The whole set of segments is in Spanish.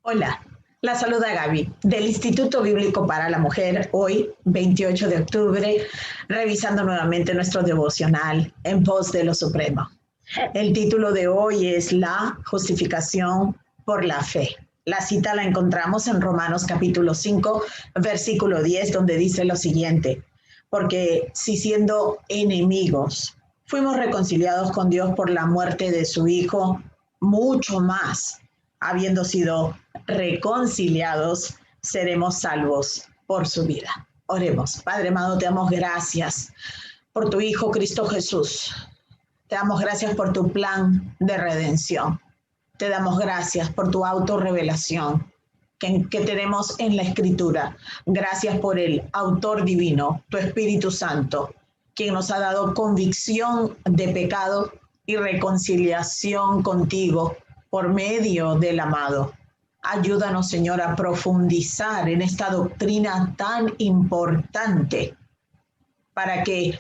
Hola, la saluda Gaby del Instituto Bíblico para la Mujer, hoy 28 de octubre, revisando nuevamente nuestro devocional en pos de lo supremo. El título de hoy es La justificación por la fe. La cita la encontramos en Romanos capítulo 5, versículo 10, donde dice lo siguiente: porque si siendo enemigos fuimos reconciliados con Dios por la muerte de su Hijo, mucho más, habiendo sido reconciliados, seremos salvos por su vida. Oremos. Padre amado, te damos gracias por tu Hijo Cristo Jesús. Te damos gracias por tu plan de redención. Te damos gracias por tu autorrevelación que tenemos en la Escritura. Gracias por el autor divino, tu Espíritu Santo, quien nos ha dado convicción de pecado y reconciliación contigo por medio del amado. Ayúdanos, Señor, a profundizar en esta doctrina tan importante para que,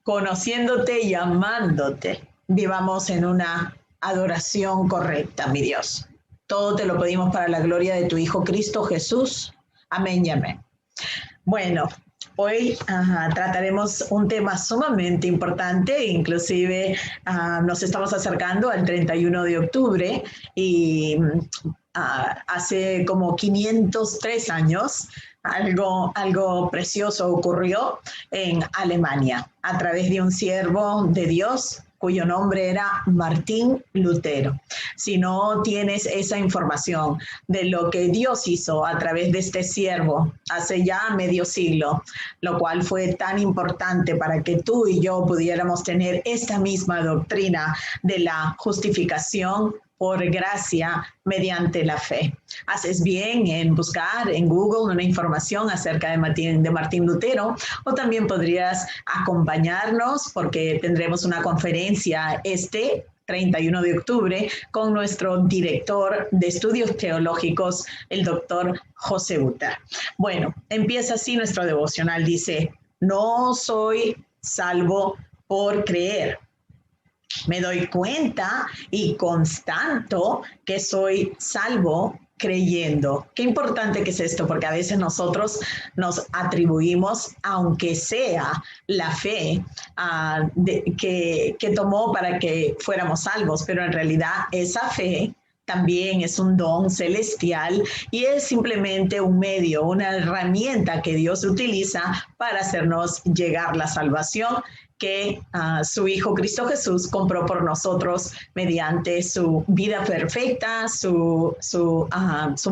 conociéndote y amándote, vivamos en una adoración correcta, mi Dios. Todo te lo pedimos para la gloria de tu Hijo Cristo Jesús. Amén y amén. Bueno, hoy trataremos un tema sumamente importante, inclusive nos estamos acercando al 31 de octubre y hace como 503 años algo precioso ocurrió en Alemania a través de un siervo de Dios cuyo nombre era Martín Lutero. Si no tienes esa información de lo que Dios hizo a través de este siervo hace ya medio siglo, lo cual fue tan importante para que tú y yo pudiéramos tener esta misma doctrina de la justificación por gracia mediante la fe. Haces bien en buscar en Google una información acerca de Martín Lutero, o también podrías acompañarnos porque tendremos una conferencia este 31 de octubre con nuestro director de estudios teológicos, el doctor José Uta. Bueno, empieza así nuestro devocional. Dice: no soy salvo por creer. Me doy cuenta y constato que soy salvo creyendo. Qué importante que es esto, porque a veces nosotros nos atribuimos, aunque sea la fe que tomó para que fuéramos salvos, pero en realidad esa fe también es un don celestial y es simplemente un medio, una herramienta que Dios utiliza para hacernos llegar la salvación que su Hijo Cristo Jesús compró por nosotros mediante su vida perfecta, su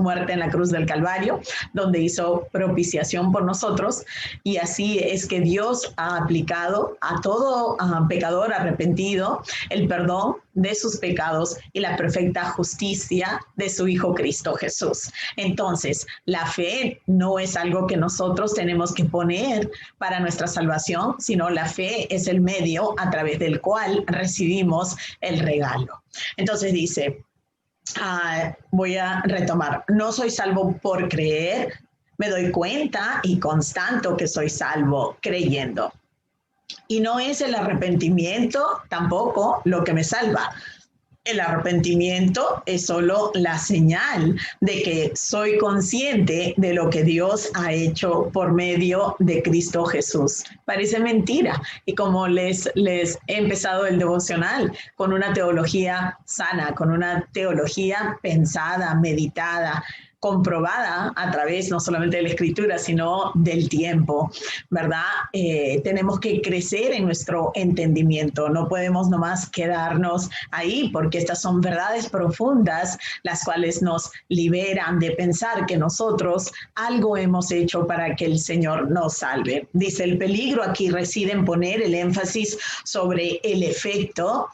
muerte en la cruz del Calvario, donde hizo propiciación por nosotros. Y así es que Dios ha aplicado a todo pecador arrepentido el perdón de sus pecados y la perfecta justicia de su Hijo Cristo Jesús. Entonces, la fe no es algo que nosotros tenemos que poner para nuestra salvación, sino la fe es el medio a través del cual recibimos el regalo. Entonces dice, voy a retomar: no soy salvo por creer, me doy cuenta y constato que soy salvo creyendo. Y no es el arrepentimiento tampoco lo que me salva. El arrepentimiento es solo la señal de que soy consciente de lo que Dios ha hecho por medio de Cristo Jesús. Parece mentira. Y como les he empezado el devocional con una teología sana, con una teología pensada, meditada, comprobada a través no solamente de la Escritura, sino del tiempo, ¿verdad? Tenemos que crecer en nuestro entendimiento, no podemos nomás quedarnos ahí, porque estas son verdades profundas, las cuales nos liberan de pensar que nosotros algo hemos hecho para que el Señor nos salve. Dice: el peligro aquí reside en poner el énfasis sobre el efecto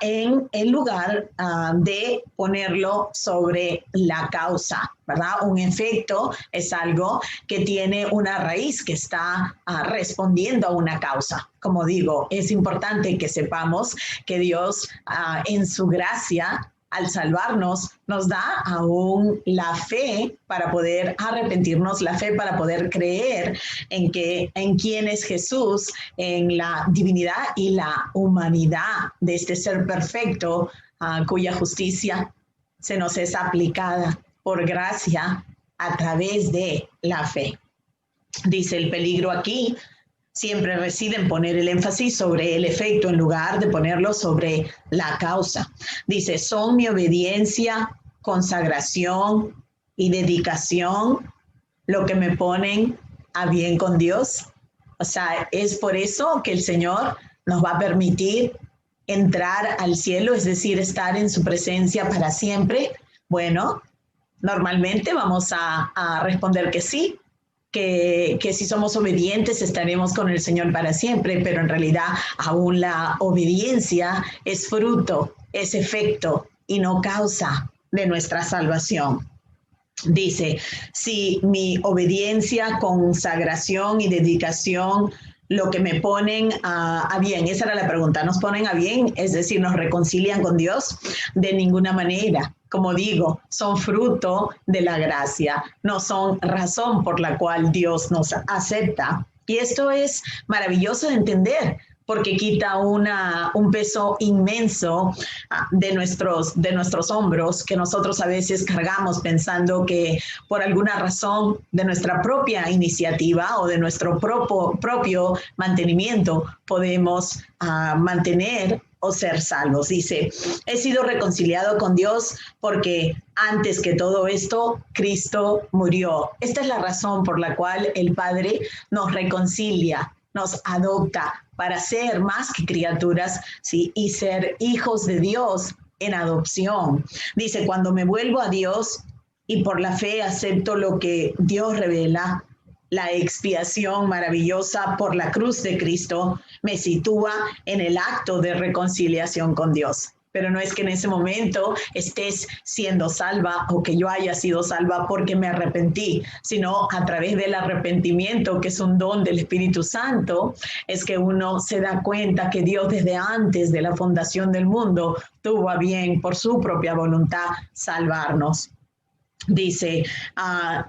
en lugar de ponerlo sobre la causa, ¿verdad? Un efecto es algo que tiene una raíz que está respondiendo a una causa. Como digo, es importante que sepamos que Dios en su gracia, al salvarnos, nos da aún la fe para poder arrepentirnos, la fe para poder creer en quién es Jesús, en la divinidad y la humanidad de este ser perfecto, cuya justicia se nos es aplicada por gracia a través de la fe. Dice, el peligro aquí siempre reside en poner el énfasis sobre el efecto en lugar de ponerlo sobre la causa. Dice, son mi obediencia, consagración y dedicación lo que me ponen a bien con Dios. O sea, es por eso que el Señor nos va a permitir entrar al cielo, es decir, estar en su presencia para siempre. Bueno, normalmente vamos a responder que sí, que si somos obedientes estaremos con el Señor para siempre, pero en realidad aún la obediencia es fruto, es efecto y no causa de nuestra salvación. Dice, si mi obediencia, consagración y dedicación lo que me ponen a bien, esa era la pregunta, ¿nos ponen a bien? Es decir, ¿nos reconcilian con Dios? De ninguna manera. Como digo, son fruto de la gracia, no son razón por la cual Dios nos acepta. Y esto es maravilloso de entender, porque quita un peso inmenso de nuestros hombros que nosotros a veces cargamos pensando que por alguna razón de nuestra propia iniciativa o de nuestro propio mantenimiento podemos mantener o ser salvos. Dice, he sido reconciliado con Dios porque antes que todo esto, Cristo murió. Esta es la razón por la cual el Padre nos reconcilia, nos adopta para ser más que criaturas, ¿sí? Y ser hijos de Dios en adopción. Dice, cuando me vuelvo a Dios y por la fe acepto lo que Dios revela, la expiación maravillosa por la cruz de Cristo me sitúa en el acto de reconciliación con Dios. Pero no es que en ese momento estés siendo salva o que yo haya sido salva porque me arrepentí, sino a través del arrepentimiento, que es un don del Espíritu Santo, es que uno se da cuenta que Dios desde antes de la fundación del mundo tuvo a bien por su propia voluntad salvarnos. Dice,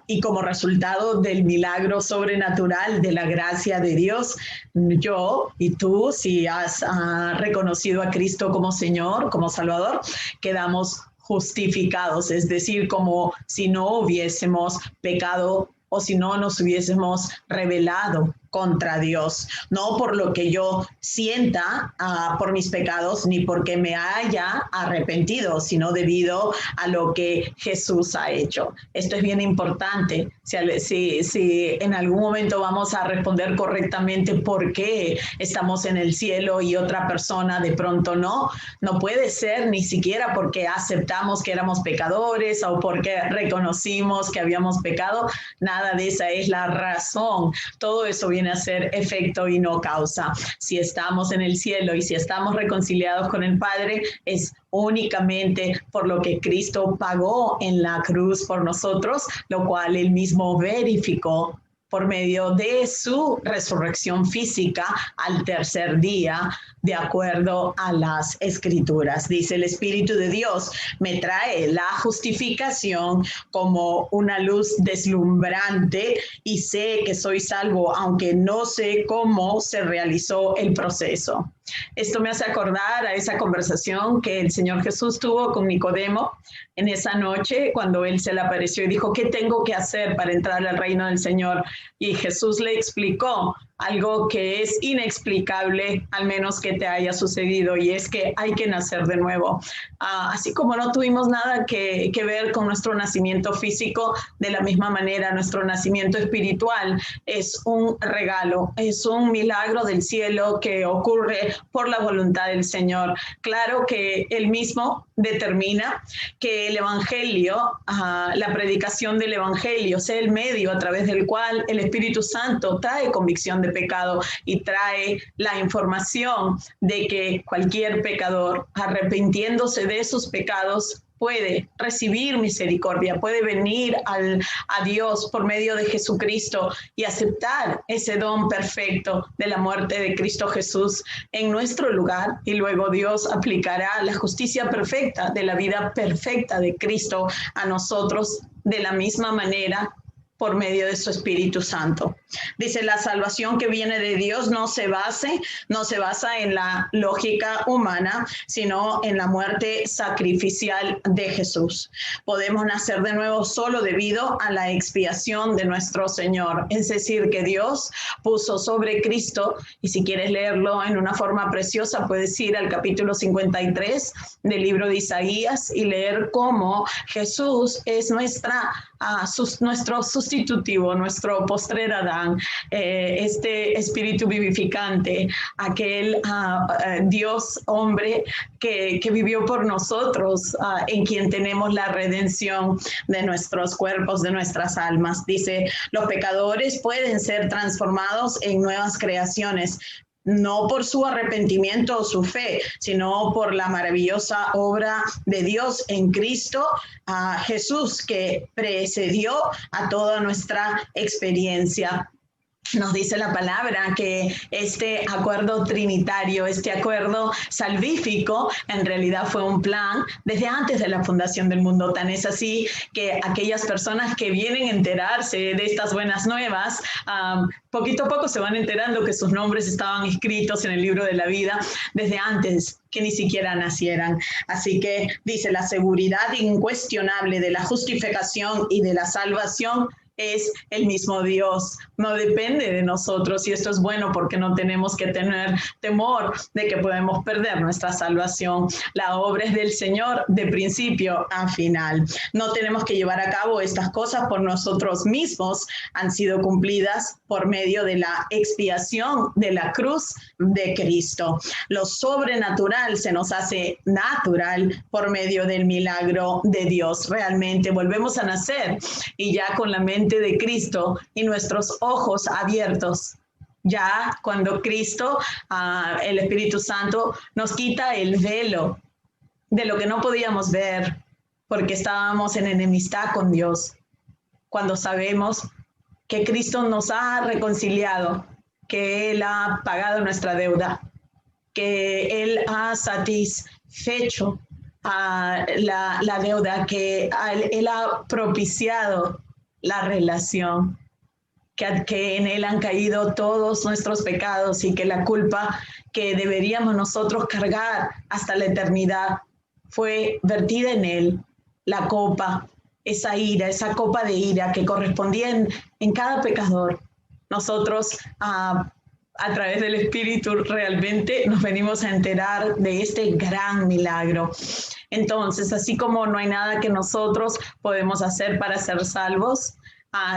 y como resultado del milagro sobrenatural de la gracia de Dios, yo y tú, si has reconocido a Cristo como Señor, como Salvador, quedamos justificados, es decir, como si no hubiésemos pecado o si no nos hubiésemos rebelado contra Dios, no por lo que yo sienta por mis pecados, ni porque me haya arrepentido, sino debido a lo que Jesús ha hecho. Esto es bien importante. Si en algún momento vamos a responder correctamente por qué estamos en el cielo y otra persona de pronto no puede ser ni siquiera porque aceptamos que éramos pecadores o porque reconocimos que habíamos pecado. Nada de esa es la razón. Todo eso viene a ser efecto y no causa. Si estamos en el cielo y si estamos reconciliados con el Padre, es únicamente por lo que Cristo pagó en la cruz por nosotros, lo cual él mismo verificó por medio de su resurrección física al tercer día, de acuerdo a las Escrituras. Dice, el Espíritu de Dios me trae la justificación como una luz deslumbrante y sé que soy salvo, aunque no sé cómo se realizó el proceso. Esto me hace acordar a esa conversación que el Señor Jesús tuvo con Nicodemo en esa noche cuando él se le apareció y dijo, ¿qué tengo que hacer para entrar al reino del Señor? Y Jesús le explicó algo que es inexplicable, al menos que te haya sucedido, y es que hay que nacer de nuevo. Así como no tuvimos nada que ver con nuestro nacimiento físico, de la misma manera nuestro nacimiento espiritual es un regalo, es un milagro del cielo que ocurre por la voluntad del Señor. Claro que Él mismo determina que el Evangelio, la predicación del Evangelio, sea el medio a través del cual el Espíritu Santo trae convicción de pecado y trae la información de que cualquier pecador, arrepintiéndose de sus pecados, puede recibir misericordia, puede venir a Dios por medio de Jesucristo y aceptar ese don perfecto de la muerte de Cristo Jesús en nuestro lugar, y luego Dios aplicará la justicia perfecta de la vida perfecta de Cristo a nosotros de la misma manera por medio de su Espíritu Santo. Dice, la salvación que viene de Dios no se basa en la lógica humana, sino en la muerte sacrificial de Jesús. Podemos nacer de nuevo solo debido a la expiación de nuestro Señor. Es decir, que Dios puso sobre Cristo, y si quieres leerlo en una forma preciosa, puedes ir al capítulo 53 del libro de Isaías y leer cómo Jesús es nuestro sustitutivo, nuestro postrer Adán, este espíritu vivificante, aquel Dios hombre que vivió por nosotros, en quien tenemos la redención de nuestros cuerpos, de nuestras almas. Dice, los pecadores pueden ser transformados en nuevas creaciones, no por su arrepentimiento o su fe, sino por la maravillosa obra de Dios en Cristo Jesús, que precedió a toda nuestra experiencia. Nos dice la palabra que este acuerdo trinitario, este acuerdo salvífico, en realidad fue un plan desde antes de la fundación del mundo. Tan es así que aquellas personas que vienen a enterarse de estas buenas nuevas, poquito a poco se van enterando que sus nombres estaban escritos en el libro de la vida desde antes que ni siquiera nacieran. Así que dice, la seguridad incuestionable de la justificación y de la salvación es el mismo Dios, no depende de nosotros, y esto es bueno porque no tenemos que tener temor de que podemos perder nuestra salvación. La obra es del Señor de principio a final. No tenemos que llevar a cabo estas cosas por nosotros mismos, han sido cumplidas por medio de la expiación de la cruz de Cristo. Lo sobrenatural se nos hace natural por medio del milagro de Dios. Realmente volvemos a nacer y ya con la mente de Cristo y nuestros ojos abiertos. Ya cuando Cristo, el Espíritu Santo, nos quita el velo de lo que no podíamos ver porque estábamos en enemistad con Dios. Cuando sabemos que Cristo nos ha reconciliado, que Él ha pagado nuestra deuda, que Él ha satisfecho la deuda, que Él ha propiciado la relación, que en Él han caído todos nuestros pecados y que la culpa que deberíamos nosotros cargar hasta la eternidad fue vertida en Él. La copa, esa ira, esa copa de ira que correspondía en cada pecador. Nosotros a través del Espíritu realmente nos venimos a enterar de este gran milagro. Entonces, así como no hay nada que nosotros podemos hacer para ser salvos,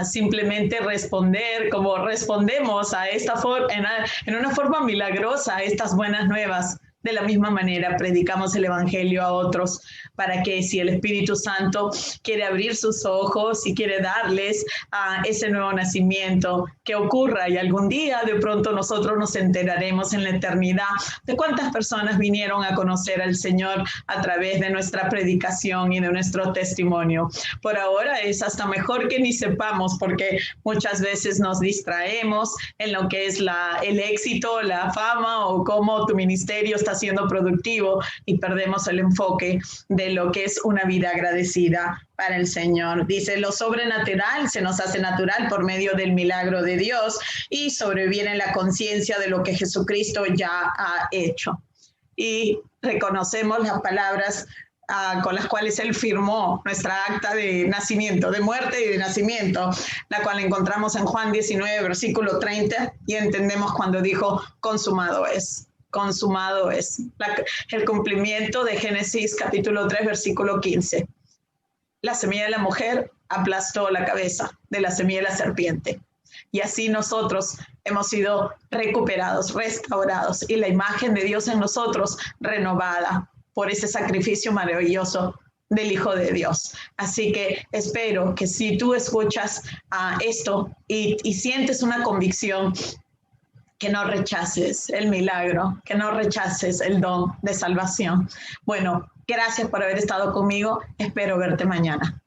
simplemente responder como respondemos a esta en una forma milagrosa a estas buenas nuevas. De la misma manera predicamos el Evangelio a otros para que si el Espíritu Santo quiere abrir sus ojos y quiere darles ese nuevo nacimiento, que ocurra y algún día de pronto nosotros nos enteraremos en la eternidad de cuántas personas vinieron a conocer al Señor a través de nuestra predicación y de nuestro testimonio. Por ahora es hasta mejor que ni sepamos porque muchas veces nos distraemos en lo que es el éxito, la fama o cómo tu ministerio está siendo productivo y perdemos el enfoque de lo que es una vida agradecida para el Señor. Dice, lo sobrenatural se nos hace natural por medio del milagro de Dios y sobreviene la conciencia de lo que Jesucristo ya ha hecho. Y reconocemos las palabras con las cuales Él firmó nuestra acta de nacimiento, de muerte y de nacimiento, la cual encontramos en Juan 19, versículo 30, y entendemos cuando dijo, consumado es. Consumado es. El cumplimiento de Génesis capítulo 3, versículo 15. La semilla de la mujer aplastó la cabeza de la semilla de la serpiente. Y así nosotros hemos sido recuperados, restaurados, y la imagen de Dios en nosotros renovada por ese sacrificio maravilloso del Hijo de Dios. Así que espero que si tú escuchas esto y sientes una convicción, que no rechaces el milagro, que no rechaces el don de salvación. Bueno, gracias por haber estado conmigo. Espero verte mañana.